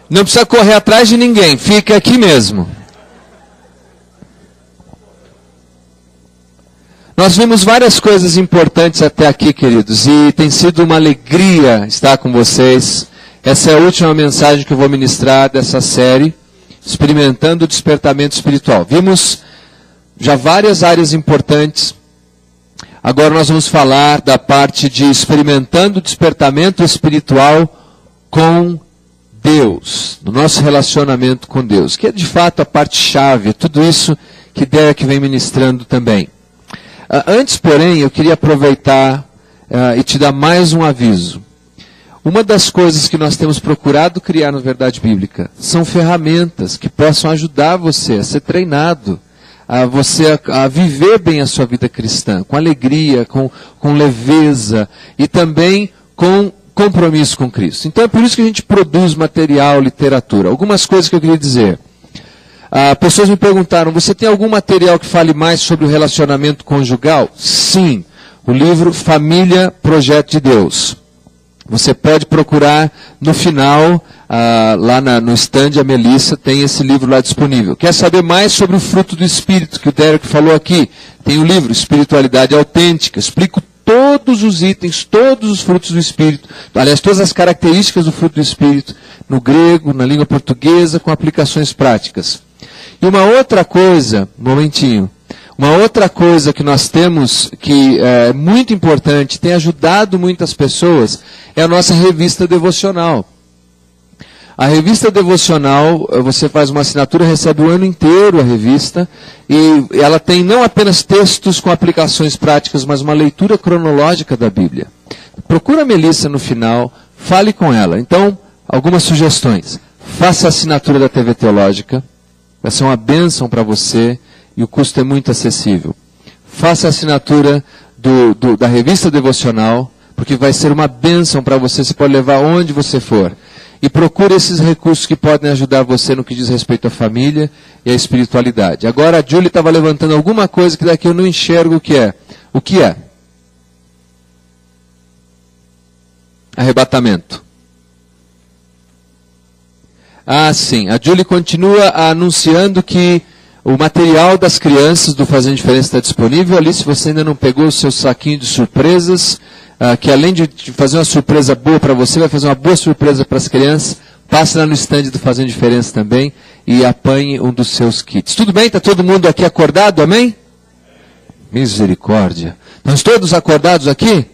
Não precisa correr atrás de ninguém, fica aqui mesmo. Nós vimos várias coisas importantes até aqui, queridos, e tem sido uma alegria estar com vocês. Essa é a última mensagem que eu vou ministrar dessa série, Experimentando o Despertamento Espiritual. Vimos já várias áreas importantes. Agora nós vamos falar da parte de experimentando o despertamento espiritual com Deus, no nosso relacionamento com Deus, que é de fato a parte-chave, tudo isso que Derek vem ministrando também. Antes, porém, eu queria aproveitar e te dar mais um aviso. Uma das coisas que nós temos procurado criar na Verdade Bíblica são ferramentas que possam ajudar você a ser treinado, a viver bem a sua vida cristã, com alegria, com leveza e também com compromisso com Cristo. Então é por isso que a gente produz material, literatura. Algumas coisas que eu queria dizer. Pessoas me perguntaram, você tem algum material que fale mais sobre o relacionamento conjugal? Sim, o livro Família, Projeto de Deus. Você pode procurar no final, lá no stand, a Melissa tem esse livro lá disponível. Quer saber mais sobre o fruto do Espírito, que o Derek falou aqui? Tem o livro Espiritualidade Autêntica, explico todos os itens, todos os frutos do Espírito, aliás, todas as características do fruto do Espírito, no grego, na língua portuguesa, com aplicações práticas. E uma outra coisa, uma outra coisa que nós temos, que é muito importante, tem ajudado muitas pessoas, é a nossa revista devocional. A revista devocional, você faz uma assinatura, recebe o ano inteiro a revista, e ela tem não apenas textos com aplicações práticas, mas uma leitura cronológica da Bíblia. Procura a Melissa no final, fale com ela. Então, algumas sugestões. Faça a assinatura da TV Teológica, vai ser uma bênção para você, e o custo é muito acessível. Faça a assinatura da revista devocional, porque vai ser uma bênção para você, você pode levar onde você for. E procure esses recursos que podem ajudar você no que diz respeito à família e à espiritualidade. Agora a Julie estava levantando alguma coisa que daqui eu não enxergo o que é. O que é? Arrebatamento. Sim. A Julie continua anunciando que o material das crianças do Fazendo Diferença está disponível ali. Se você ainda não pegou o seu saquinho de surpresas, que além de fazer uma surpresa boa para você, vai fazer uma boa surpresa para as crianças, passe lá no stand do Fazendo Diferença também e apanhe um dos seus kits. Tudo bem? Está todo mundo aqui acordado? Amém? Misericórdia. Estamos todos acordados aqui?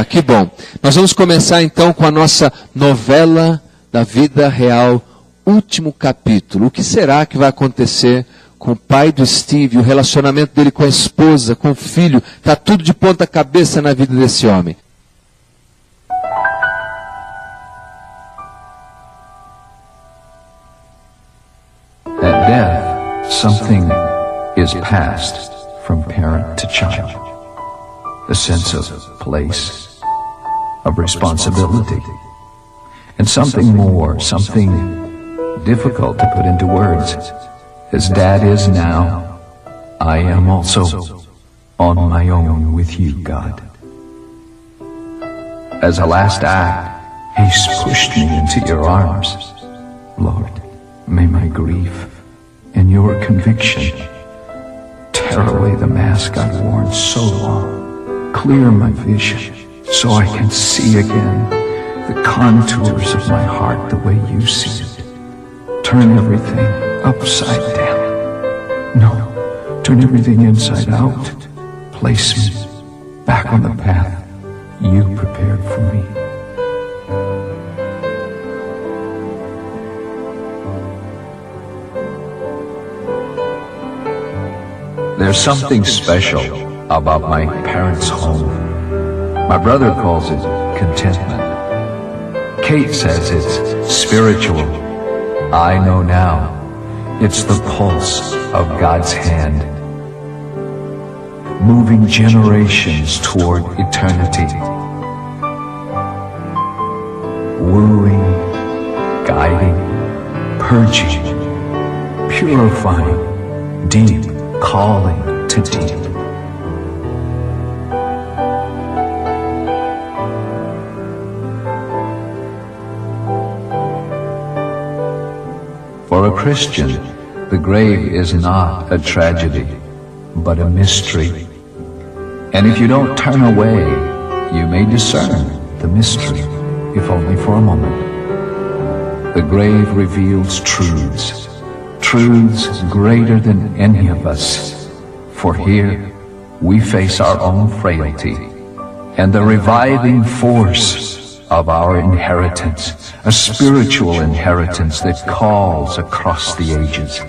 Que bom. Nós vamos começar então com a nossa novela da vida real, último capítulo. O que será que vai acontecer com o pai do Steve, o relacionamento dele com a esposa, com o filho? Está tudo de ponta cabeça na vida desse homem. At death, something is passed from parent to child. A sense of place, of responsibility, and something more, something difficult to put into words. As Dad is now, I am also on my own with you, God. As a last act, He's pushed me into your arms. Lord, may my grief and your conviction tear away the mask I've worn so long. Clear my vision so I can see again the contours of my heart the way you see it. Turn everything upside down. No, turn everything inside out. Place me back on the path you prepared for me. There's something special about my parents' home. My brother calls it contentment. Kate says it's spiritual. I know now it's the pulse of God's hand, moving generations toward eternity, wooing, guiding, purging, purifying, deep calling to deep. For a Christian, the grave is not a tragedy, but a mystery. And if you don't turn away, you may discern the mystery, if only for a moment. The grave reveals truths, truths greater than any of us. For here, we face our own frailty and the reviving force of our inheritance, a spiritual inheritance that calls across the ages.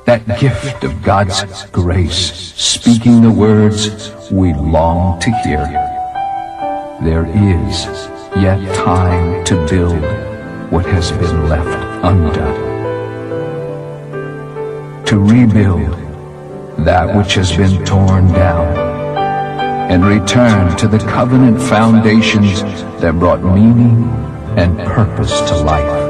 That gift of God's grace, speaking the words we long to hear. There is yet time to build what has been left undone. To rebuild that which has been torn down, and return to the covenant foundations that brought meaning and purpose to life.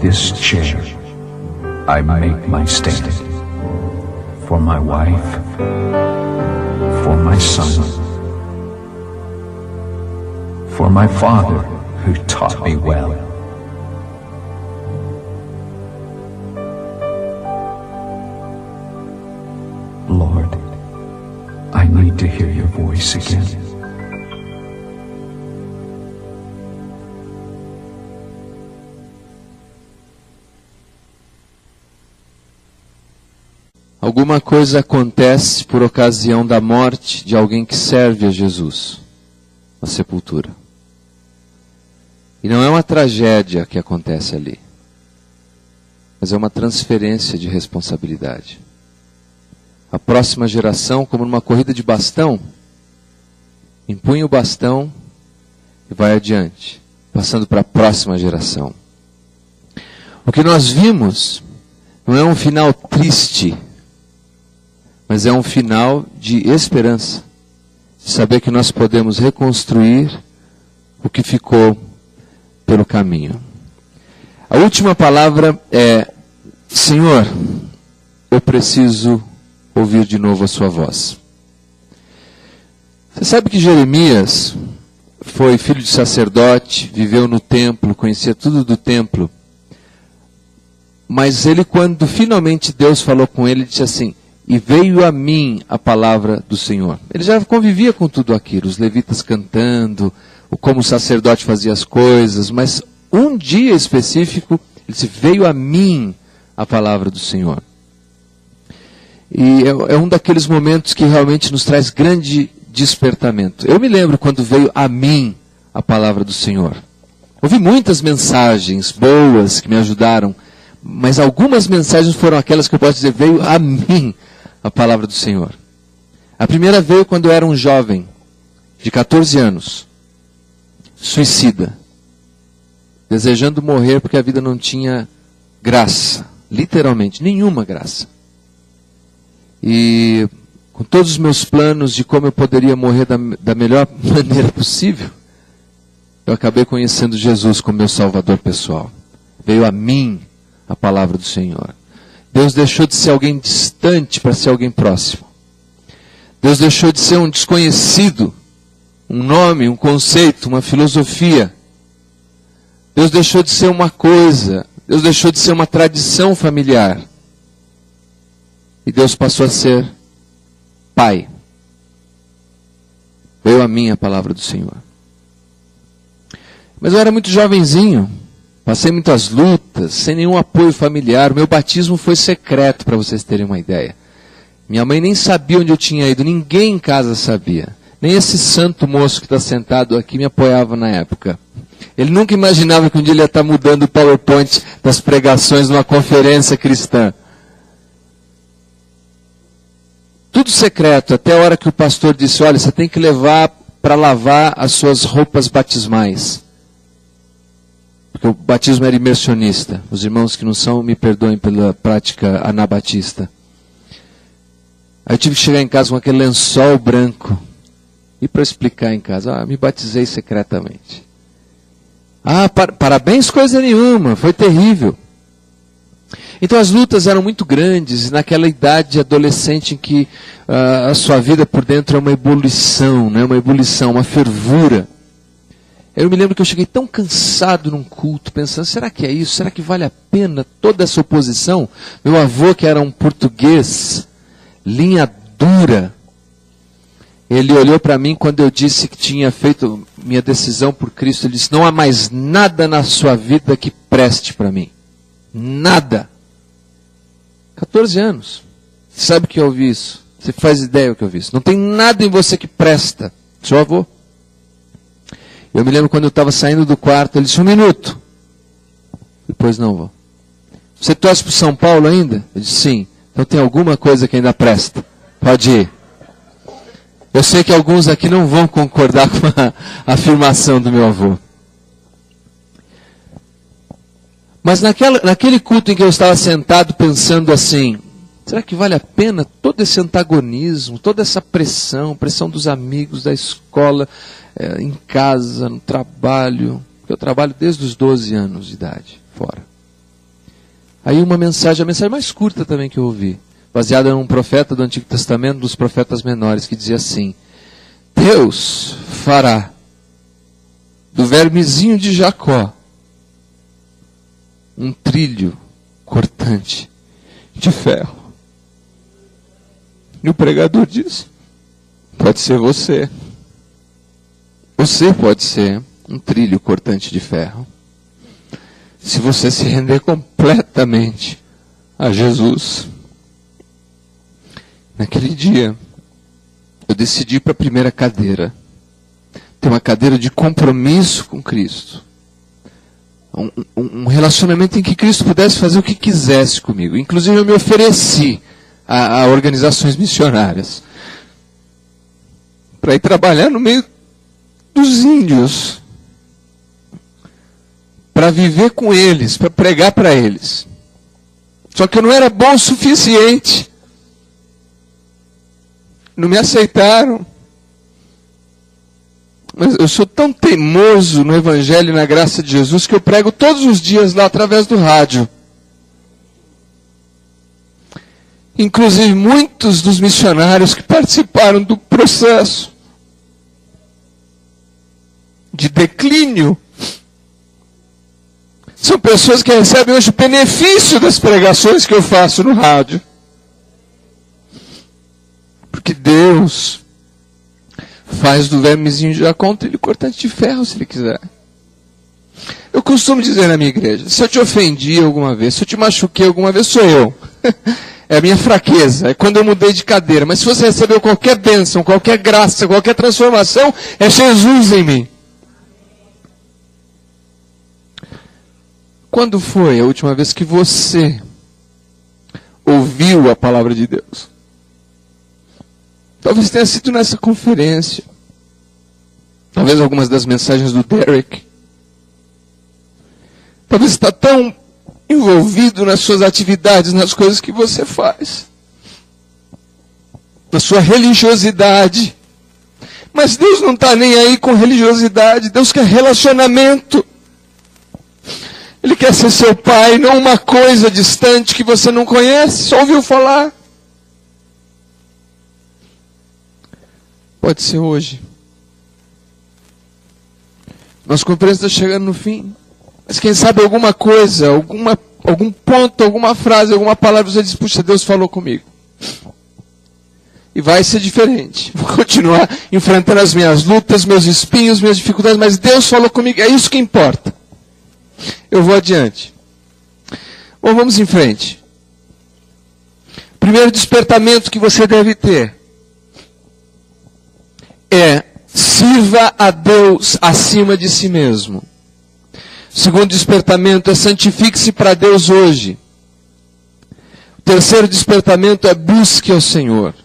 This chair, I make my stand for my wife, for my son, for my father who taught me well. Lord, I need to hear your voice again. Alguma coisa acontece por ocasião da morte de alguém que serve a Jesus, a sepultura. E não é uma tragédia que acontece ali, mas é uma transferência de responsabilidade. A próxima geração, como numa corrida de bastão, empunha o bastão e vai adiante, passando para a próxima geração. O que nós vimos não é um final triste, mas é um final de esperança, de saber que nós podemos reconstruir o que ficou pelo caminho. A última palavra é: Senhor, eu preciso ouvir de novo a sua voz. Você sabe que Jeremias foi filho de sacerdote, viveu no templo, conhecia tudo do templo, mas ele, quando finalmente Deus falou com ele, disse assim: e veio a mim a palavra do Senhor. Ele já convivia com tudo aquilo, os levitas cantando, como o sacerdote fazia as coisas, mas um dia específico, ele disse: veio a mim a palavra do Senhor. E é um daqueles momentos que realmente nos traz grande despertamento. Eu me lembro quando veio a mim a palavra do Senhor. Ouvi muitas mensagens boas que me ajudaram, mas algumas mensagens foram aquelas que eu posso dizer: veio a mim a palavra do Senhor. A primeira veio quando eu era um jovem, de 14 anos, suicida, desejando morrer porque a vida não tinha graça, literalmente, nenhuma graça. E com todos os meus planos de como eu poderia morrer da melhor maneira possível, eu acabei conhecendo Jesus como meu salvador pessoal. Veio a mim a palavra do Senhor. Deus deixou de ser alguém distante para ser alguém próximo. Deus deixou de ser um desconhecido, um nome, um conceito, uma filosofia. Deus deixou de ser uma coisa. Deus deixou de ser uma tradição familiar. E Deus passou a ser Pai. Veio a mim a palavra do Senhor. Mas eu era muito jovenzinho. Passei muitas lutas, sem nenhum apoio familiar. O meu batismo foi secreto, para vocês terem uma ideia. Minha mãe nem sabia onde eu tinha ido, ninguém em casa sabia. Nem esse santo moço que está sentado aqui me apoiava na época. Ele nunca imaginava que um dia ele ia estar mudando o PowerPoint das pregações numa conferência cristã. tudo secreto, até a hora que o pastor disse, olha, você tem que levar para lavar as suas roupas batismais. Porque o batismo era imersionista. Os irmãos que não são, me perdoem pela prática anabatista. Aí eu tive que chegar em casa com aquele lençol branco. E para explicar em casa, me batizei secretamente. Parabéns, coisa nenhuma, foi terrível. Então as lutas eram muito grandes, naquela idade adolescente em que a sua vida por dentro é uma ebulição, né? Uma ebulição, uma fervura. Eu me lembro que eu cheguei tão cansado num culto, pensando, será que é isso? Será que vale a pena toda essa oposição? Meu avô, que era um português, linha dura, ele olhou para mim quando eu disse que tinha feito minha decisão por Cristo, ele disse, não há mais nada na sua vida que preste para mim. Nada. 14 anos. Você sabe que eu ouvi isso? Você faz ideia do que eu ouvi isso? Não tem nada em você que presta. Seu avô. Eu me lembro quando eu estava saindo do quarto, ele disse, 1 minuto. Depois não vou. Você torce para o São Paulo ainda? Eu disse, sim. Então tem alguma coisa que ainda presta. Pode ir. Eu sei que alguns aqui não vão concordar com a afirmação do meu avô. Mas naquele culto em que eu estava sentado pensando assim, será que vale a pena todo esse antagonismo, toda essa pressão dos amigos, da escola, em casa, no trabalho? Eu trabalho desde os 12 anos de idade, fora. Aí a mensagem mais curta também que eu ouvi, baseada num profeta do Antigo Testamento, dos profetas menores, que dizia assim, Deus fará do vermezinho de Jacó um trilho cortante de ferro. E o pregador diz, pode ser você. Você pode ser um trilho cortante de ferro. Se você se render completamente a Jesus. Naquele dia, eu decidi ir para a primeira cadeira. Ter uma cadeira de compromisso com Cristo. Um relacionamento em que Cristo pudesse fazer o que quisesse comigo. Inclusive eu me ofereci a organizações missionárias. Para ir trabalhar no meio dos índios. Para viver com eles, para pregar para eles. Só que eu não era bom o suficiente. Não me aceitaram. Mas eu sou tão teimoso no Evangelho e na graça de Jesus que eu prego todos os dias lá através do rádio. Inclusive muitos dos missionários que participaram do processo de declínio são pessoas que recebem hoje o benefício das pregações que eu faço no rádio. Porque Deus faz do vermezinho de Jacó um trilho cortante de ferro, se Ele quiser. Eu costumo dizer na minha igreja, se eu te ofendi alguma vez, se eu te machuquei alguma vez, sou eu. É a minha fraqueza, é quando eu mudei de cadeira. Mas se você recebeu qualquer bênção, qualquer graça, qualquer transformação, é Jesus em mim. Quando foi a última vez que você ouviu a palavra de Deus? Talvez tenha sido nessa conferência. Talvez algumas das mensagens do Derek. Talvez está tão envolvido nas suas atividades, nas coisas que você faz. Na sua religiosidade. Mas Deus não está nem aí com religiosidade. Deus quer relacionamento. Ele quer ser seu pai, não uma coisa distante que você não conhece, só ouviu falar. Pode ser hoje. Nossa conferência está chegando no fim. Mas quem sabe alguma coisa, algum ponto, alguma frase, alguma palavra, você diz, puxa, Deus falou comigo. E vai ser diferente. Vou continuar enfrentando as minhas lutas, meus espinhos, minhas dificuldades, mas Deus falou comigo, é isso que importa. Eu vou adiante. Bom, vamos em frente. Primeiro despertamento que você deve ter é sirva a Deus acima de si mesmo. Segundo despertamento é santifique-se para Deus hoje. O terceiro despertamento é busque ao Senhor.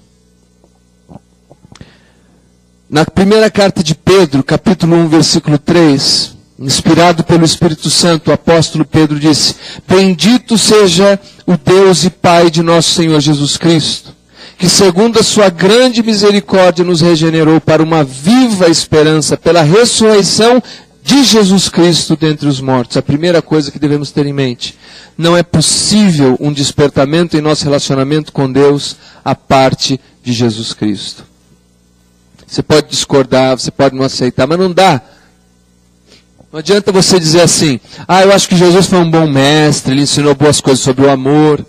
Na primeira carta de Pedro, capítulo 1, versículo 3, inspirado pelo Espírito Santo, o apóstolo Pedro disse: Bendito seja o Deus e Pai de nosso Senhor Jesus Cristo, que segundo a sua grande misericórdia nos regenerou para uma viva esperança pela ressurreição de Jesus Cristo dentre os mortos. A primeira coisa que devemos ter em mente: não é possível um despertamento em nosso relacionamento com Deus à parte de Jesus Cristo. Você pode discordar, você pode não aceitar, mas não dá. Não adianta você dizer assim: eu acho que Jesus foi um bom mestre, ele ensinou boas coisas sobre o amor.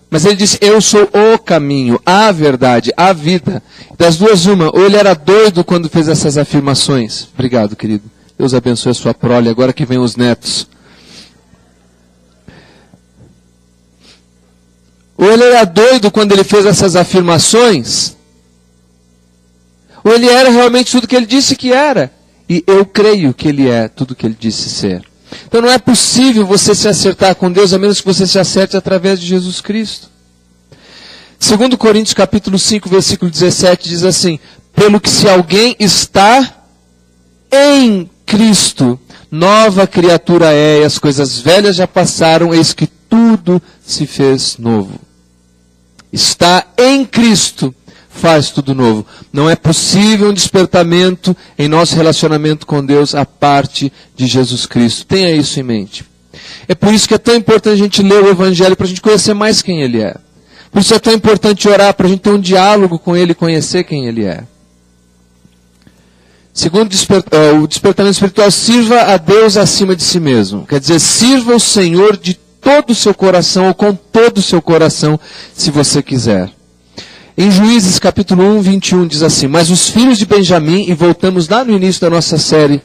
Mas ele disse: eu sou o caminho, a verdade, a vida. Das duas uma, ou ele era doido quando fez essas afirmações. Obrigado, querido. Deus abençoe a sua prole, agora que vem os netos. Ou ele era doido quando ele fez essas afirmações, ou ele era realmente tudo que ele disse que era. E eu creio que ele é tudo que ele disse ser. Então não é possível você se acertar com Deus, a menos que você se acerte através de Jesus Cristo. 2 Coríntios capítulo 5, versículo 17 diz assim: pelo que se alguém está em Cristo, nova criatura é, e as coisas velhas já passaram, eis que tudo se fez novo. Está em Cristo, faz tudo novo. Não é possível um despertamento em nosso relacionamento com Deus à parte de Jesus Cristo. Tenha isso em mente. É por isso que é tão importante a gente ler o Evangelho, para a gente conhecer mais quem Ele é. Por isso é tão importante orar, para a gente ter um diálogo com Ele e conhecer quem Ele é. Segundo o despertamento espiritual: sirva a Deus acima de si mesmo. Quer dizer, sirva o Senhor de todo o seu coração, ou com todo o seu coração, se você quiser. Em Juízes capítulo 1, 21 diz assim: mas os filhos de Benjamim, e voltamos lá no início da nossa série,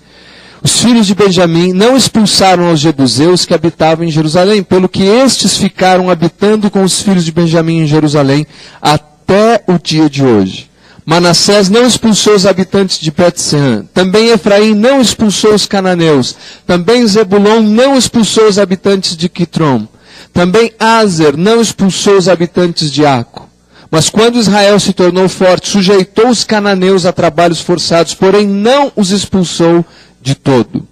os filhos de Benjamim não expulsaram os jebuseus que habitavam em Jerusalém, pelo que estes ficaram habitando com os filhos de Benjamim em Jerusalém até o dia de hoje. Manassés não expulsou os habitantes de Bet-Sean. Também Efraim não expulsou os cananeus. Também Zebulon não expulsou os habitantes de Quitrom. Também Aser não expulsou os habitantes de Aco. Mas quando Israel se tornou forte, sujeitou os cananeus a trabalhos forçados, porém não os expulsou de todo.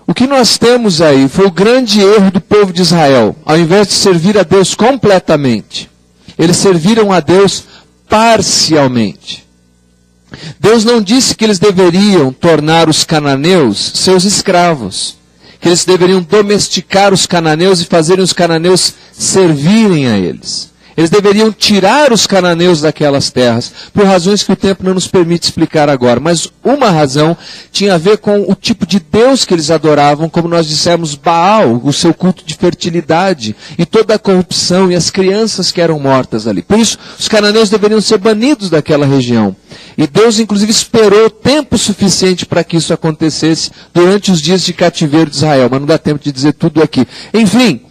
O que nós temos aí foi o grande erro do povo de Israel. Ao invés de servir a Deus completamente, eles serviram a Deus parcialmente. Deus não disse que eles deveriam tornar os cananeus seus escravos, que eles deveriam domesticar os cananeus e fazerem os cananeus servirem a eles. Eles deveriam tirar os cananeus daquelas terras, por razões que o tempo não nos permite explicar agora. Mas uma razão tinha a ver com o tipo de Deus que eles adoravam, como nós dissemos, Baal, o seu culto de fertilidade, e toda a corrupção, e as crianças que eram mortas ali. Por isso, os cananeus deveriam ser banidos daquela região. E Deus, inclusive, esperou tempo suficiente para que isso acontecesse durante os dias de cativeiro de Israel. Mas não dá tempo de dizer tudo aqui. Enfim,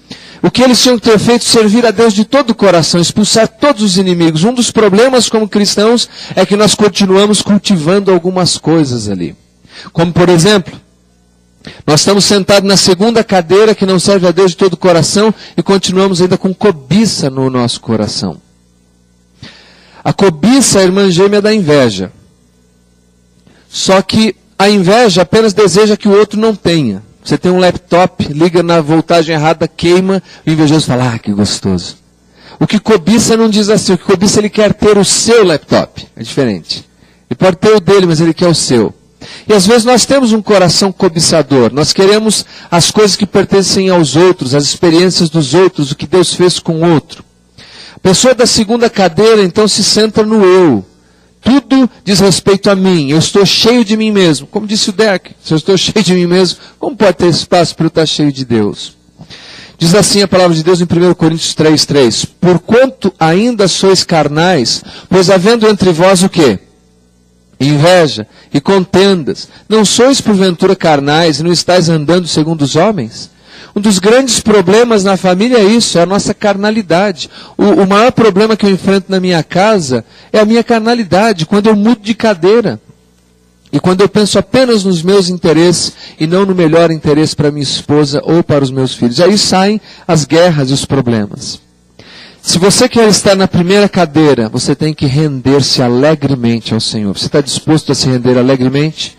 o que eles tinham que ter feito? Servir a Deus de todo o coração, expulsar todos os inimigos. Um dos problemas como cristãos é que nós continuamos cultivando algumas coisas ali. Como, por exemplo, nós estamos sentados na segunda cadeira que não serve a Deus de todo o coração e continuamos ainda com cobiça no nosso coração. A cobiça é a irmã gêmea da inveja. Só que a inveja apenas deseja que o outro não tenha. Você tem um laptop, liga na voltagem errada, queima, o invejoso fala: que gostoso. O que cobiça não diz assim, o que cobiça ele quer ter o seu laptop, é diferente. Ele pode ter o dele, mas ele quer o seu. E às vezes nós temos um coração cobiçador, nós queremos as coisas que pertencem aos outros, as experiências dos outros, o que Deus fez com o outro. A pessoa da segunda cadeira então se senta no eu. Tudo diz respeito a mim, eu estou cheio de mim mesmo. Como disse o Derek, se eu estou cheio de mim mesmo, como pode ter espaço para eu estar cheio de Deus? Diz assim a palavra de Deus em 1 Coríntios 3:3. Porquanto ainda sois carnais, pois havendo entre vós o quê? Inveja e contendas. Não sois porventura carnais e não estáis andando segundo os homens? Um dos grandes problemas na família é isso, é a nossa carnalidade. O maior problema que eu enfrento na minha casa é a minha carnalidade, quando eu mudo de cadeira. E quando eu penso apenas nos meus interesses e não no melhor interesse para minha esposa ou para os meus filhos. Aí saem as guerras e os problemas. Se você quer estar na primeira cadeira, você tem que render-se alegremente ao Senhor. Você está disposto a se render alegremente?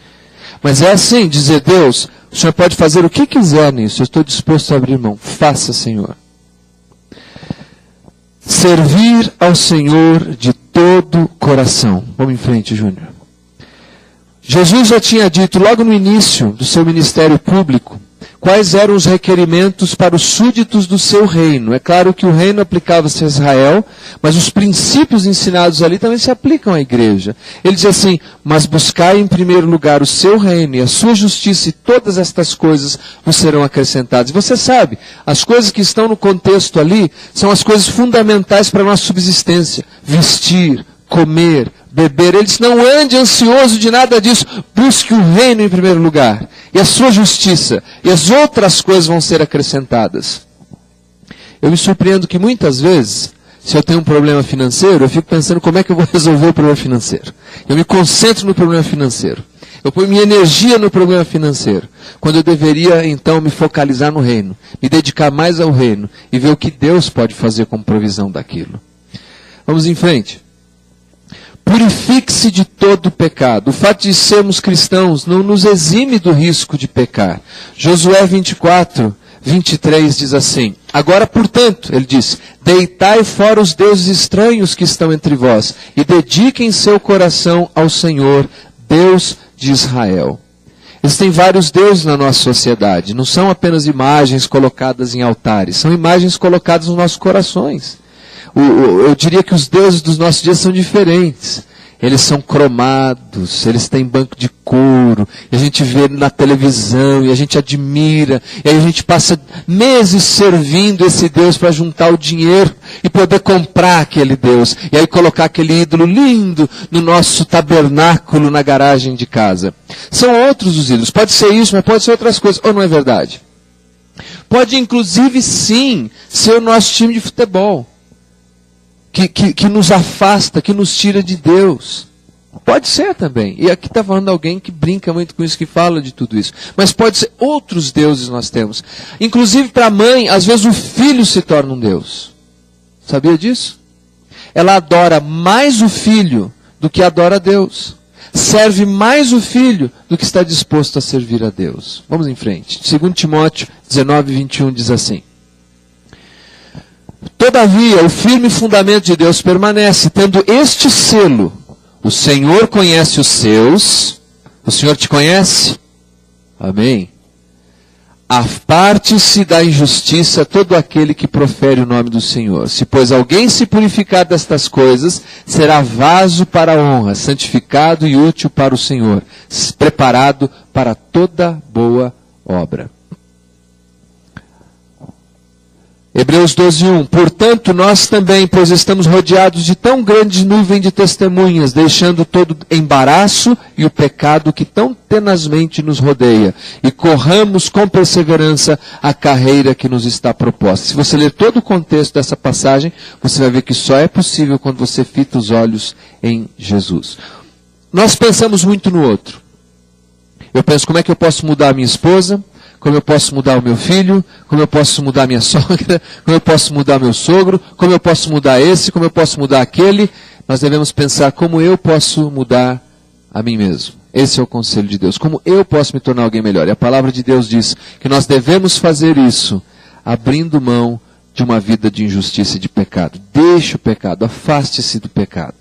Mas é assim, dizer, Deus, o Senhor pode fazer o que quiser nisso, eu estou disposto a abrir mão. Faça, Senhor. Servir ao Senhor de todo o coração. Vamos em frente, Júnior. Jesus já tinha dito logo no início do seu ministério público quais eram os requerimentos para os súditos do seu reino. É claro que o reino aplicava-se a Israel, mas os princípios ensinados ali também se aplicam à igreja. Ele diz assim, mas buscai em primeiro lugar o seu reino e a sua justiça, e todas estas coisas vos serão acrescentadas. E você sabe, as coisas que estão no contexto ali são as coisas fundamentais para a nossa subsistência. Vestir, comer, beber. Ele diz, não ande ansioso de nada disso, busque o reino em primeiro lugar, e a sua justiça, e as outras coisas vão ser acrescentadas. Eu me surpreendo que muitas vezes, se eu tenho um problema financeiro, eu fico pensando como é que eu vou resolver o problema financeiro. Eu me concentro no problema financeiro. Eu ponho minha energia no problema financeiro, quando eu deveria então me focalizar no reino, me dedicar mais ao reino, e ver o que Deus pode fazer como provisão daquilo. Vamos em frente. Purifique-se de todo pecado. O fato de sermos cristãos não nos exime do risco de pecar. Josué 24, 23 diz assim, agora, portanto, ele diz, deitai fora os deuses estranhos que estão entre vós, e dediquem seu coração ao Senhor, Deus de Israel. Existem vários deuses na nossa sociedade, não são apenas imagens colocadas em altares, são imagens colocadas nos nossos corações. Eu diria que os deuses dos nossos dias são diferentes. Eles são cromados, eles têm banco de couro, e a gente vê na televisão, e a gente admira, e aí a gente passa meses servindo esse Deus para juntar o dinheiro e poder comprar aquele Deus, e aí colocar aquele ídolo lindo no nosso tabernáculo na garagem de casa. São outros os ídolos, pode ser isso, mas pode ser outras coisas, ou não é verdade? Pode inclusive sim ser o nosso time de futebol. Que nos afasta, que nos tira de Deus. Pode ser também. E aqui está falando alguém que brinca muito com isso, que fala de tudo isso. Mas pode ser outros deuses nós temos. Inclusive para a mãe, às vezes o filho se torna um Deus. Sabia disso? Ela adora mais o filho do que adora a Deus. Serve mais o filho do que está disposto a servir a Deus. Vamos em frente. 2 Timóteo 19, 21 diz assim. Todavia, o firme fundamento de Deus permanece, tendo este selo. O Senhor conhece os seus. O Senhor te conhece? Amém. Aparte-se da injustiça todo aquele que profere o nome do Senhor. Se, pois, alguém se purificar destas coisas, será vaso para a honra, santificado e útil para o Senhor, preparado para toda boa obra. Hebreus 12:1. Portanto, nós também, pois estamos rodeados de tão grande nuvem de testemunhas, deixando todo embaraço e o pecado que tão tenazmente nos rodeia, e corramos com perseverança a carreira que nos está proposta. Se você ler todo o contexto dessa passagem, você vai ver que só é possível quando você fita os olhos em Jesus. Nós pensamos muito no outro. Eu penso, como é que eu posso mudar a minha esposa? Como eu posso mudar o meu filho, como eu posso mudar a minha sogra, como eu posso mudar meu sogro, como eu posso mudar esse, como eu posso mudar aquele. Nós devemos pensar como eu posso mudar a mim mesmo. Esse é o conselho de Deus. Como eu posso me tornar alguém melhor. E a palavra de Deus diz que nós devemos fazer isso, abrindo mão de uma vida de injustiça e de pecado. Deixe o pecado, afaste-se do pecado.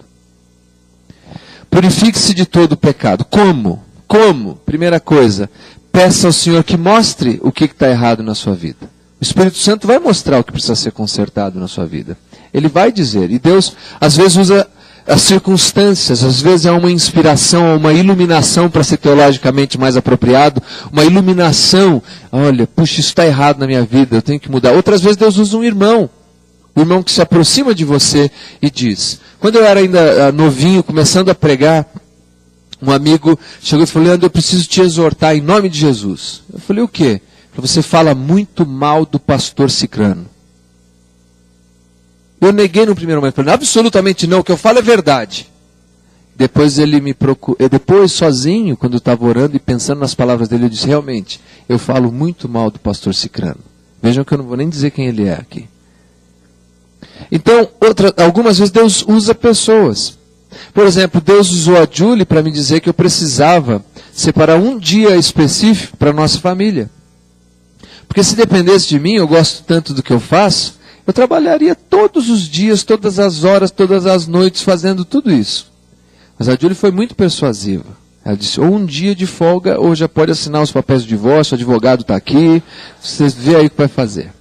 Purifique-se de todo o pecado. Como? Como? Primeira coisa, peça ao Senhor que mostre o que está errado na sua vida. O Espírito Santo vai mostrar o que precisa ser consertado na sua vida. Ele vai dizer. E Deus, às vezes, usa as circunstâncias. Às vezes é uma inspiração, uma iluminação, para ser teologicamente mais apropriado. Uma iluminação. Olha, puxa, isso está errado na minha vida, eu tenho que mudar. Outras vezes Deus usa um irmão. Um irmão que se aproxima de você e diz. Quando eu era ainda novinho, começando a pregar, um amigo chegou e falou, Leandro, eu preciso te exortar em nome de Jesus. Eu falei, o quê? Você fala muito mal do pastor Cicrano. Eu neguei no primeiro momento, falei, absolutamente não, o que eu falo é verdade. Depois ele me procurou, depois sozinho, quando eu estava orando e pensando nas palavras dele, eu disse, realmente, eu falo muito mal do pastor Cicrano. Vejam que eu não vou nem dizer quem ele é aqui. Então, algumas vezes Deus usa pessoas. Por exemplo, Deus usou a Julie para me dizer que eu precisava separar um dia específico para a nossa família. Porque se dependesse de mim, eu gosto tanto do que eu faço, eu trabalharia todos os dias, todas as horas, todas as noites, fazendo tudo isso. Mas a Julie foi muito persuasiva. Ela disse, ou um dia de folga, ou já pode assinar os papéis de divórcio, o advogado está aqui, vocês vê aí o que vai fazer.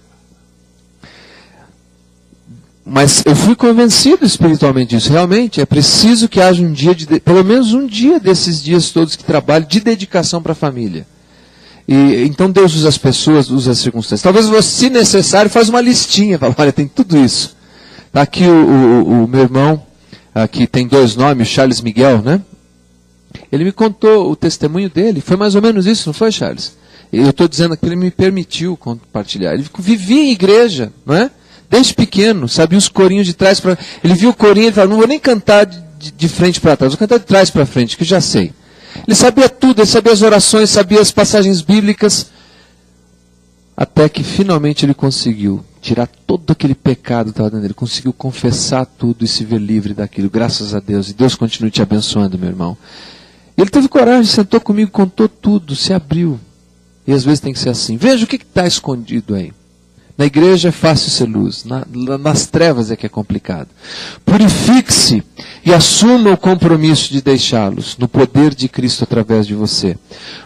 Mas eu fui convencido espiritualmente disso. Realmente, é preciso que haja um dia, pelo menos um dia desses dias todos que trabalho, de dedicação para a família. E então Deus usa as pessoas, usa as circunstâncias. Talvez você, se necessário, faz uma listinha. Fala, olha, tem tudo isso. Está aqui o meu irmão, que tem 2 nomes, Charles Miguel, né? Ele me contou o testemunho dele. Foi mais ou menos isso, não foi, Charles? Eu estou dizendo que ele me permitiu compartilhar. Ele vivia em igreja, não é? Desde pequeno, sabia os corinhos de trás para... Ele viu o corinho e falou, não vou nem cantar de frente para trás, vou cantar de trás para frente, que eu já sei. Ele sabia tudo, ele sabia as orações, sabia as passagens bíblicas, até que finalmente ele conseguiu tirar todo aquele pecado que estava dentro dele, conseguiu confessar tudo e se ver livre daquilo, graças a Deus. E Deus continue te abençoando, meu irmão. Ele teve coragem, sentou comigo, contou tudo, se abriu. E às vezes tem que ser assim. Veja o que está escondido aí. Na igreja é fácil ser luz, nas trevas é que é complicado. Purifique-se e assuma o compromisso de deixá-los no poder de Cristo através de você.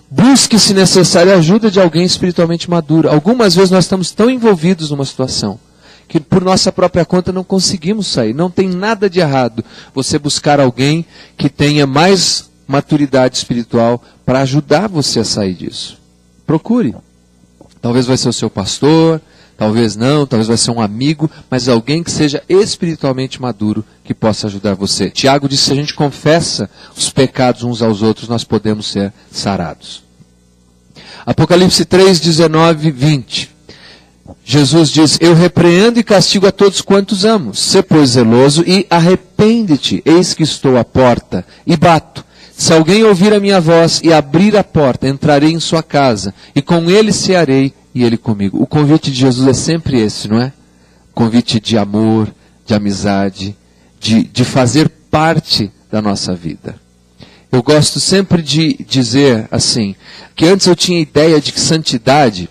Busque, se necessário, a ajuda de alguém espiritualmente maduro. Algumas vezes nós estamos tão envolvidos numa situação que por nossa própria conta não conseguimos sair. Não tem nada de errado você buscar alguém que tenha mais maturidade espiritual para ajudar você a sair disso. Procure. Talvez vai ser o seu pastor, talvez não, talvez vai ser um amigo, mas alguém que seja espiritualmente maduro que possa ajudar você. Tiago disse que se a gente confessa os pecados uns aos outros, nós podemos ser sarados. Apocalipse 3, 19, 20. Jesus diz, eu repreendo e castigo a todos quantos amo. Sê, pois, zeloso e arrepende-te. Eis que estou à porta e bato. Se alguém ouvir a minha voz e abrir a porta, entrarei em sua casa, e com ele cearei, e ele comigo. O convite de Jesus é sempre esse, não é? Convite de amor, de amizade, de fazer parte da nossa vida. Eu gosto sempre de dizer assim, que antes eu tinha ideia de que santidade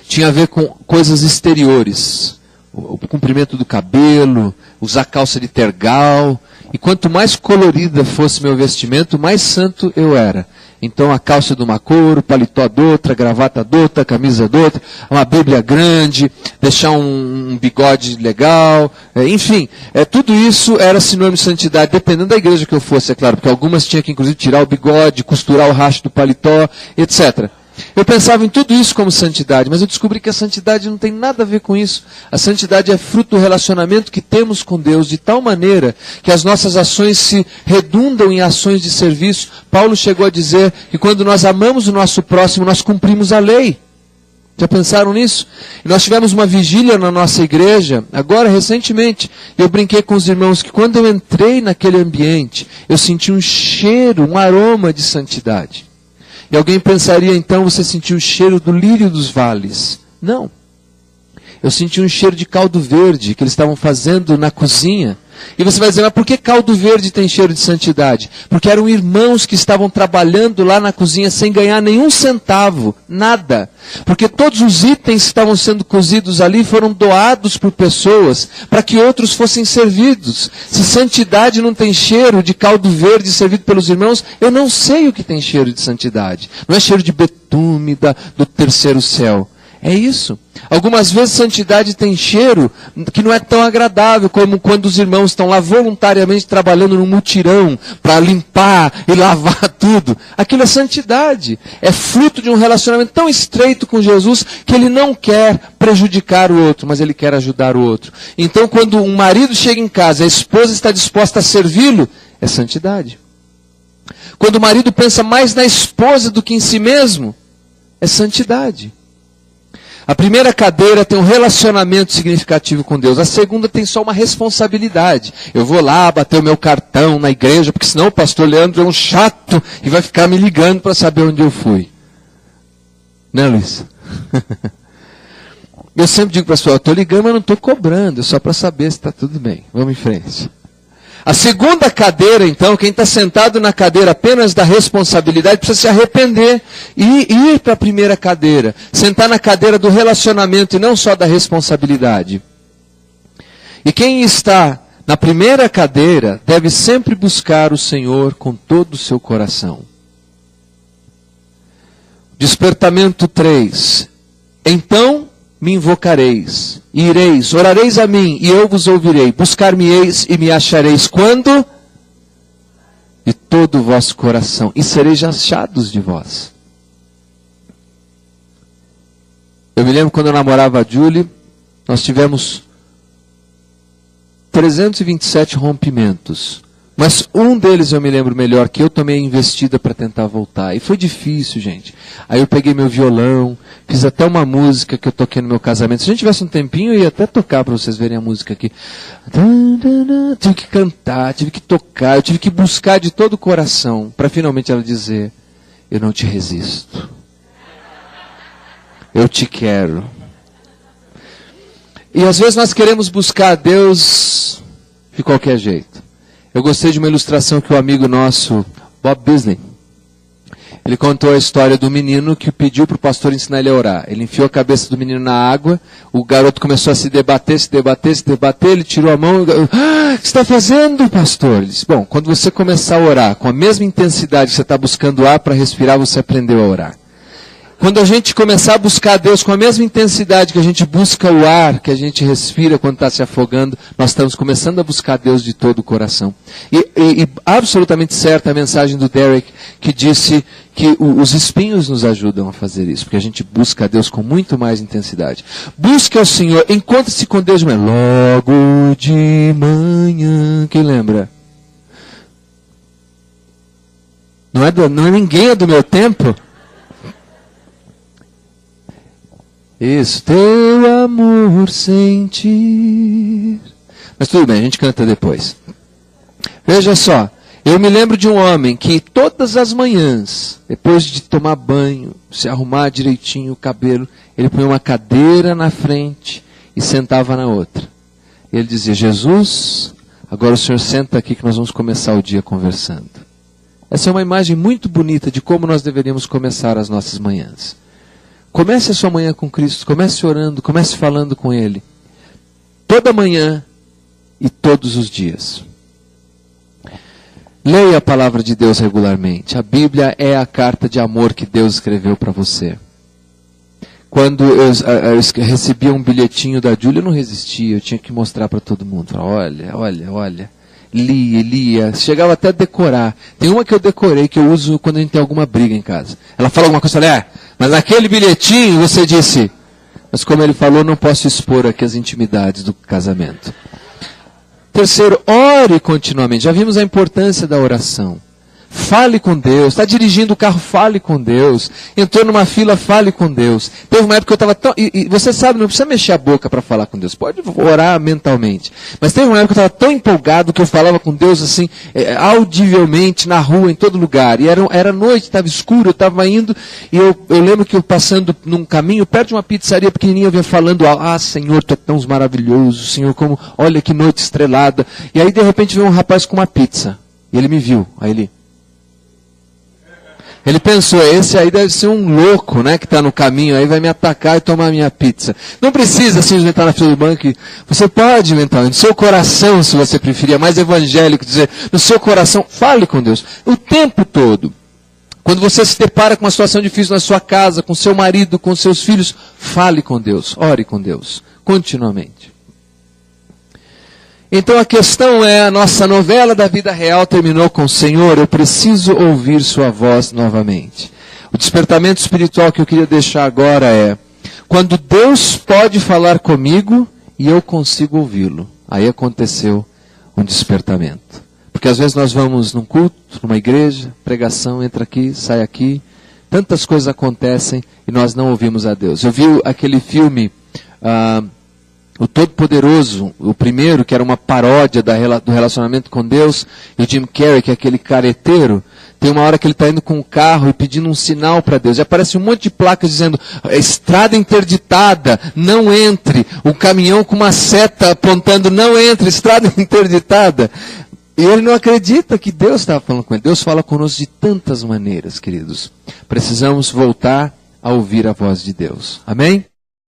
tinha a ver com coisas exteriores. O comprimento do cabelo, usar calça de tergal. E quanto mais colorida fosse meu vestimento, mais santo eu era. Então a calça de uma cor, o paletó de outra, a gravata de outra, a camisa de outra, uma bíblia grande, deixar um bigode legal, enfim, tudo isso era sinônimo de santidade, dependendo da igreja que eu fosse, é claro, porque algumas tinham que inclusive tirar o bigode, costurar o racho do paletó, etc. Eu pensava em tudo isso como santidade, mas eu descobri que a santidade não tem nada a ver com isso. A santidade é fruto do relacionamento que temos com Deus, de tal maneira que as nossas ações se redundam em ações de serviço. Paulo chegou a dizer que quando nós amamos o nosso próximo, nós cumprimos a lei. Já pensaram nisso? E nós tivemos uma vigília na nossa igreja, agora recentemente, e eu brinquei com os irmãos que quando eu entrei naquele ambiente, eu senti um cheiro, um aroma de santidade. E alguém pensaria, então, você sentiu o cheiro do lírio dos vales. Não. Eu senti um cheiro de caldo verde que eles estavam fazendo na cozinha. E você vai dizer, mas por que caldo verde tem cheiro de santidade? Porque eram irmãos que estavam trabalhando lá na cozinha sem ganhar nenhum centavo, nada. Porque todos os itens que estavam sendo cozidos ali foram doados por pessoas para que outros fossem servidos. Se santidade não tem cheiro de caldo verde servido pelos irmãos, eu não sei o que tem cheiro de santidade. Não é cheiro de betume do terceiro céu. É isso. Algumas vezes santidade tem cheiro que não é tão agradável como quando os irmãos estão lá voluntariamente trabalhando num mutirão para limpar e lavar tudo. Aquilo é santidade. É fruto de um relacionamento tão estreito com Jesus que ele não quer prejudicar o outro, mas ele quer ajudar o outro. Então quando um marido chega em casa e a esposa está disposta a servi-lo, é santidade. Quando o marido pensa mais na esposa do que em si mesmo, é santidade. A primeira cadeira tem um relacionamento significativo com Deus. A segunda tem só uma responsabilidade. Eu vou lá bater o meu cartão na igreja, porque senão o pastor Leandro é um chato e vai ficar me ligando para saber onde eu fui. Né, Luiz? Eu sempre digo para as pessoas, eu estou ligando, mas não estou cobrando, é só para saber se está tudo bem. Vamos em frente. A segunda cadeira, então, quem está sentado na cadeira apenas da responsabilidade precisa se arrepender e ir para a primeira cadeira. Sentar na cadeira do relacionamento e não só da responsabilidade. E quem está na primeira cadeira deve sempre buscar o Senhor com todo o seu coração. Despertamento 3. Então me invocareis, e ireis, orareis a mim, e eu vos ouvirei. Buscar-me-eis e me achareis quando? De todo o vosso coração, e sereis achados de vós. Eu me lembro quando eu namorava a Julie, nós tivemos 327 rompimentos. Mas um deles eu me lembro melhor, que eu tomei a investida para tentar voltar. E foi difícil, gente. Aí eu peguei meu violão, fiz até uma música que eu toquei no meu casamento. Se a gente tivesse um tempinho, eu ia até tocar para vocês verem a música aqui. Tive que cantar, tive que tocar, eu tive que buscar de todo o coração, para finalmente ela dizer, eu não te resisto. Eu te quero. E às vezes nós queremos buscar a Deus de qualquer jeito. Eu gostei de uma ilustração que o amigo nosso, Bob Beasley, ele contou a história do menino que pediu para o pastor ensinar ele a orar. Ele enfiou a cabeça do menino na água, o garoto começou a se debater, ele tirou a mão, o que você está fazendo, pastor? Ele disse, bom, quando você começar a orar com a mesma intensidade que você está buscando ar para respirar, você aprendeu a orar. Quando a gente começar a buscar a Deus com a mesma intensidade que a gente busca o ar, que a gente respira quando está se afogando, nós estamos começando a buscar a Deus de todo o coração. E absolutamente certa a mensagem do Derek, que disse que os espinhos nos ajudam a fazer isso, porque a gente busca a Deus com muito mais intensidade. Busque ao Senhor, encontre-se com Deus de manhã. Logo de manhã, quem lembra? Não é ninguém é do meu tempo? Isso, teu amor sentir. Mas tudo bem, a gente canta depois. Veja só, eu me lembro de um homem que todas as manhãs, depois de tomar banho, se arrumar direitinho o cabelo, ele punha uma cadeira na frente e sentava na outra. Ele dizia, Jesus, agora o Senhor senta aqui que nós vamos começar o dia conversando. Essa é uma imagem muito bonita de como nós deveríamos começar as nossas manhãs. Comece a sua manhã com Cristo, comece orando, comece falando com Ele. Toda manhã e todos os dias. Leia a palavra de Deus regularmente. A Bíblia é a carta de amor que Deus escreveu para você. Quando eu recebi um bilhetinho da Júlia, eu não resistia, eu tinha que mostrar para todo mundo. Olha. Lia. Chegava até a decorar. Tem uma que eu decorei, que eu uso quando a gente tem alguma briga em casa. Ela fala alguma coisa, eu falei, mas naquele bilhetinho você disse. Mas como ele falou, não posso expor aqui as intimidades do casamento. Terceiro, ore continuamente. Já vimos a importância da oração. Fale com Deus. Está dirigindo o carro, fale com Deus. Entrou numa fila, fale com Deus. Teve uma época que eu estava tão... E você sabe, não precisa mexer a boca para falar com Deus. Pode orar mentalmente. Mas teve uma época que eu estava tão empolgado que eu falava com Deus assim, audivelmente, na rua, em todo lugar. E era noite, estava escuro, eu estava indo. E eu lembro que eu passando num caminho, perto de uma pizzaria pequenininha, eu vinha falando, Senhor, Tu é tão maravilhoso. Senhor, como, olha que noite estrelada. E aí, de repente, veio um rapaz com uma pizza. E ele me viu. Aí ele pensou, esse aí deve ser um louco, né, que está no caminho, aí vai me atacar e tomar a minha pizza. Não precisa simplesmente estar na fila do banco. Você pode inventar, no seu coração, se você preferir, é mais evangélico dizer, no seu coração, fale com Deus. O tempo todo. Quando você se depara com uma situação difícil na sua casa, com seu marido, com seus filhos, fale com Deus, ore com Deus, continuamente. Então a questão é, a nossa novela da vida real terminou com, Senhor, eu preciso ouvir sua voz novamente. O despertamento espiritual que eu queria deixar agora é, quando Deus pode falar comigo e eu consigo ouvi-lo. Aí aconteceu um despertamento. Porque às vezes nós vamos num culto, numa igreja, pregação, entra aqui, sai aqui, tantas coisas acontecem e nós não ouvimos a Deus. Eu vi aquele filme... O Todo-Poderoso, o primeiro, que era uma paródia do relacionamento com Deus, e o Jim Carrey, que é aquele careteiro, Tem uma hora que ele está indo com o carro e pedindo um sinal para Deus. E aparece um monte de placas dizendo, estrada interditada, não entre. O caminhão com uma seta apontando, não entre, estrada interditada. E ele não acredita que Deus estava falando com ele. Deus fala conosco de tantas maneiras, queridos. Precisamos voltar a ouvir a voz de Deus. Amém?